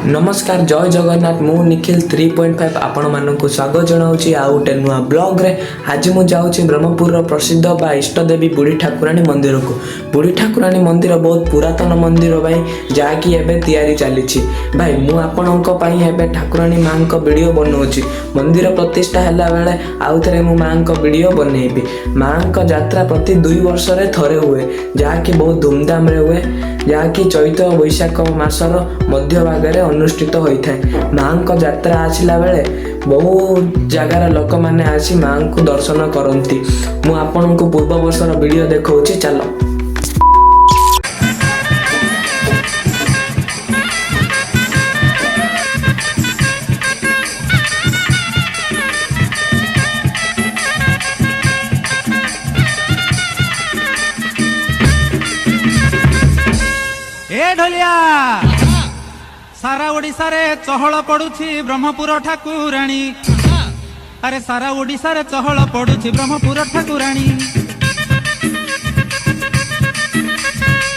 नमस्कार जय जगन्नाथ मु निखिल 3.5 आपण मानक स्वागत जनाऊँगी आउ गोटे नुआ ब्लॉग रे। आज मु जाऊँगी ब्रह्मपुर प्रसिद्ध बा इष्टदेवी बुढ़ी ठाकुराणी मंदिर को। बुढ़ी ठाकुराणी मंदिर बहुत पुरातन मंदिर भाई, जहाँकि एबे तैयारी चली भाई। मु आपणों एबे ठाकुराणी माँ को वीडियो बनाऊँगी। मंदिर प्रतिष्ठा हैला बेले आउ थे मु माँ को वीडियो बनैबी। माँ को यात्रा प्रति 2 वर्ष रे थरे हुए, जहाँकि बहुत धूमधाम रे हुए, जहाँकि चैत वैशाख मासर मध्य भाग में अनुष्ठित होता है। माँ को यात्रा आसला बेले बहुत जगार लोक मैंने आसी माँ को दर्शन करती। मु आपन को पूर्व वर्षर वीडियो देखौछि, चलो। ए ढोलिया सारा ओडिशा रे चहल पड़ुछि ब्रह्मपुर ठाकुराणी। अरे सारा ओडिशा रे चहल पड़ुछि ब्रह्मपुर ठाकुराणी।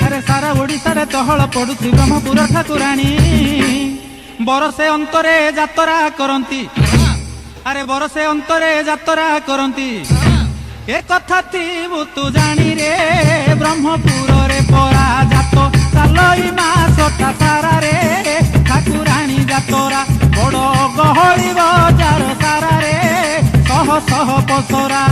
अरे सारा ओडिशा रे चहल पड़ुछि ब्रह्मपुर ठाकुराणी। बरसे अंतरे यात्रा करंती। अरे बरसे अंतरे यात्रा करंती। ए कथा थी तू जानी रे ब्रह्मपुर रे परा जातो चालई मासटा सारा रे ठाकुराणी जातरा। बड़ गहली बजार सारा रे शह शह पसरा।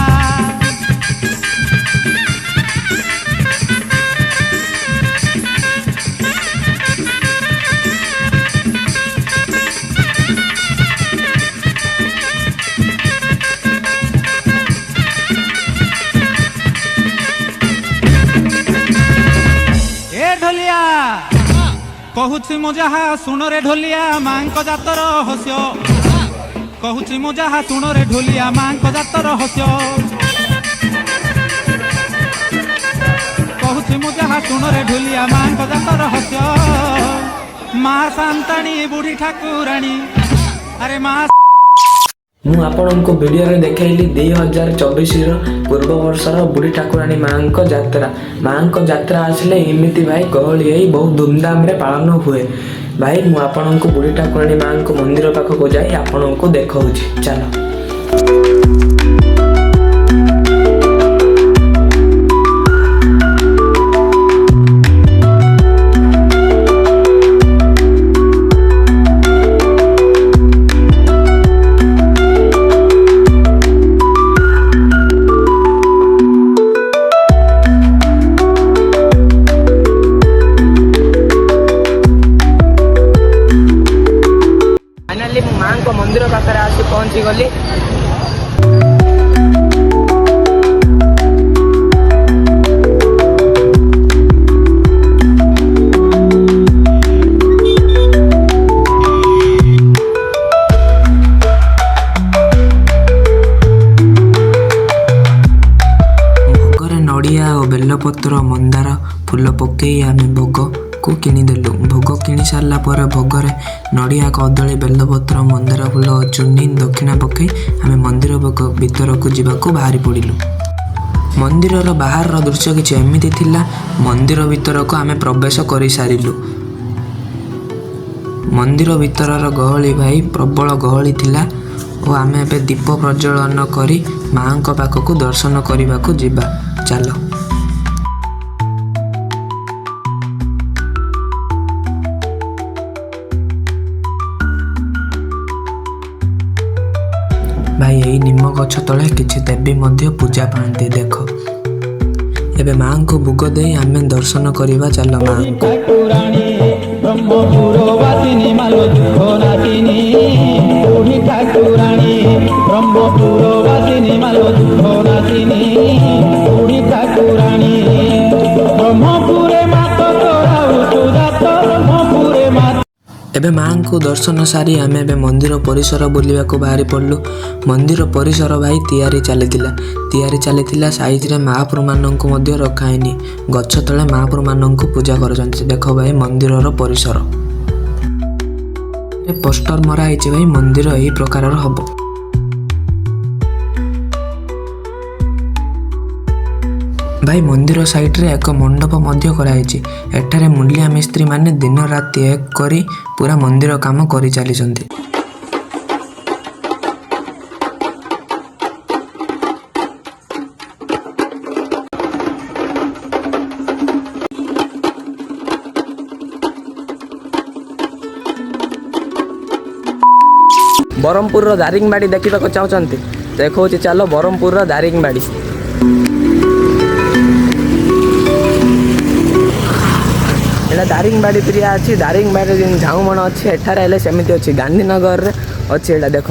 ढोलिया कहूछि मु जहा सुन रे ढोलिया माँ को जात रहस्य। कहूछि मु जहा सुन रे ढोलिया माँ को जात रहस्य। कहूछि मु जहा सुन रे ढोलिया माँ को जात रहस्य। माँ शांताणी बुढ़ी ठाकुराणी। अरे माँ मु आपण को वीडियो रे देखैली 2024 रो पूर्व वर्षर बुढ़ी ठाकुराणी माँ को यात्रा। माँ को यात्रा आसले इमिति भाई गहली है, बहुत धूमधाम रे पालन हुए भाई। मु आपण को बुढ़ी ठाकुराणी माँ को मंदिर पाख को जाई आपण को देखौछि, चलो। माँ को मंदिर पाखे आसी पहुंची गली। भोगरे नड़िया और बेलपत्र मंदार फूल पकई आम भोग को किनीदेलु। भोग किणी सारा पर भोगरे नड़िया कदली बेलपत्र मंदार फूल चुनी दक्षिणा पकई आम मंदिर भीतर को जावाक बाहरी पड़िलु। मंदिर बाहर दृश्य किछि एमिति थिला। मंदिर भीतर को आम प्रवेश कर सारिलु। मंदिर भीतर गहली भाई प्रबल गहली थिला और आम एबे दीप प्रज्वलन करी माँ को पाखक दर्शन करने को जिबा, चलो। भाई यही निम गछ तले किछि देवी मध्य पूजा पाती, देख। एबे माँ को भोग दे आम दर्शन करवा, चल। माँ एबे माँ को दर्शन सारी आम एबे मंदिर परिसर बुलवा को बाहरी पड़लु। मंदिर परिसर भाई तैयारी चली साइज रे महाप्रभु मानक मध्य रखाइनी। गछ तले महाप्रभु मानक पूजा कर। देख भाई मंदिर परिसर पोस्टर मरा है भाई, मंदिर यही प्रकार हम। ଭାଇ ମନ୍ଦିର ସାଇଟ୍ରେ ଏକ ମଣ୍ଡପ ମଧ୍ୟ କରାଯାଇଛି। ଏଠାରେ ମୂଲିଆ ମିସ୍ତ୍ରୀ ମାନେ ଦିନ ରାତି ଏକ କରି ପୁରା ମନ୍ଦିର କାମ କରିଚାଲିଛନ୍ତି। ବ୍ରହ୍ମପୁରର ଦାରିଙ୍ଗବାଡ଼ି ଦେଖିବାକୁ ଚାହୁଁଛନ୍ତି? ଦେଖାଉଛି ଚାଲ ବ୍ରହ୍ମପୁରର ଦାରିଙ୍ଗବାଡ଼ି। ଏଇଟା ଦାରିଙ୍ଗବାଡ଼ି ପ୍ରିୟା ଅଛି। ଦାରିଙ୍ଗବାଡ଼ିରେ ଯେମିତି ଝାଉଁବଣ ଅଛି ଏଠାରେ ହେଲେ ସେମିତି ଅଛି। ଗାନ୍ଧୀନଗରରେ ଅଛି ଏଇଟା ଦେଖ।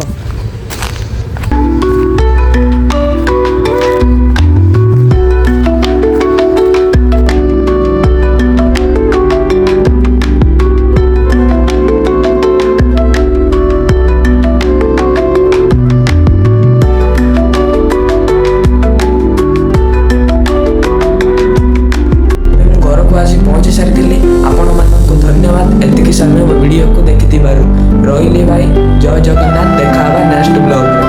ପହଞ୍ଚି ସାରିଥିଲି। ଆପଣମାନଙ୍କୁ ଧନ୍ୟବାଦ ଏତିକି ସମୟ ଭିଡ଼ିଓକୁ ଦେଖିଥିବାରୁ। ରହିଲି ଭାଇ, ଜୟ ଜଗନ୍ନାଥ। ଦେଖା ହେବା ନେକ୍ସଟ ବ୍ଲଗ୍ରେ।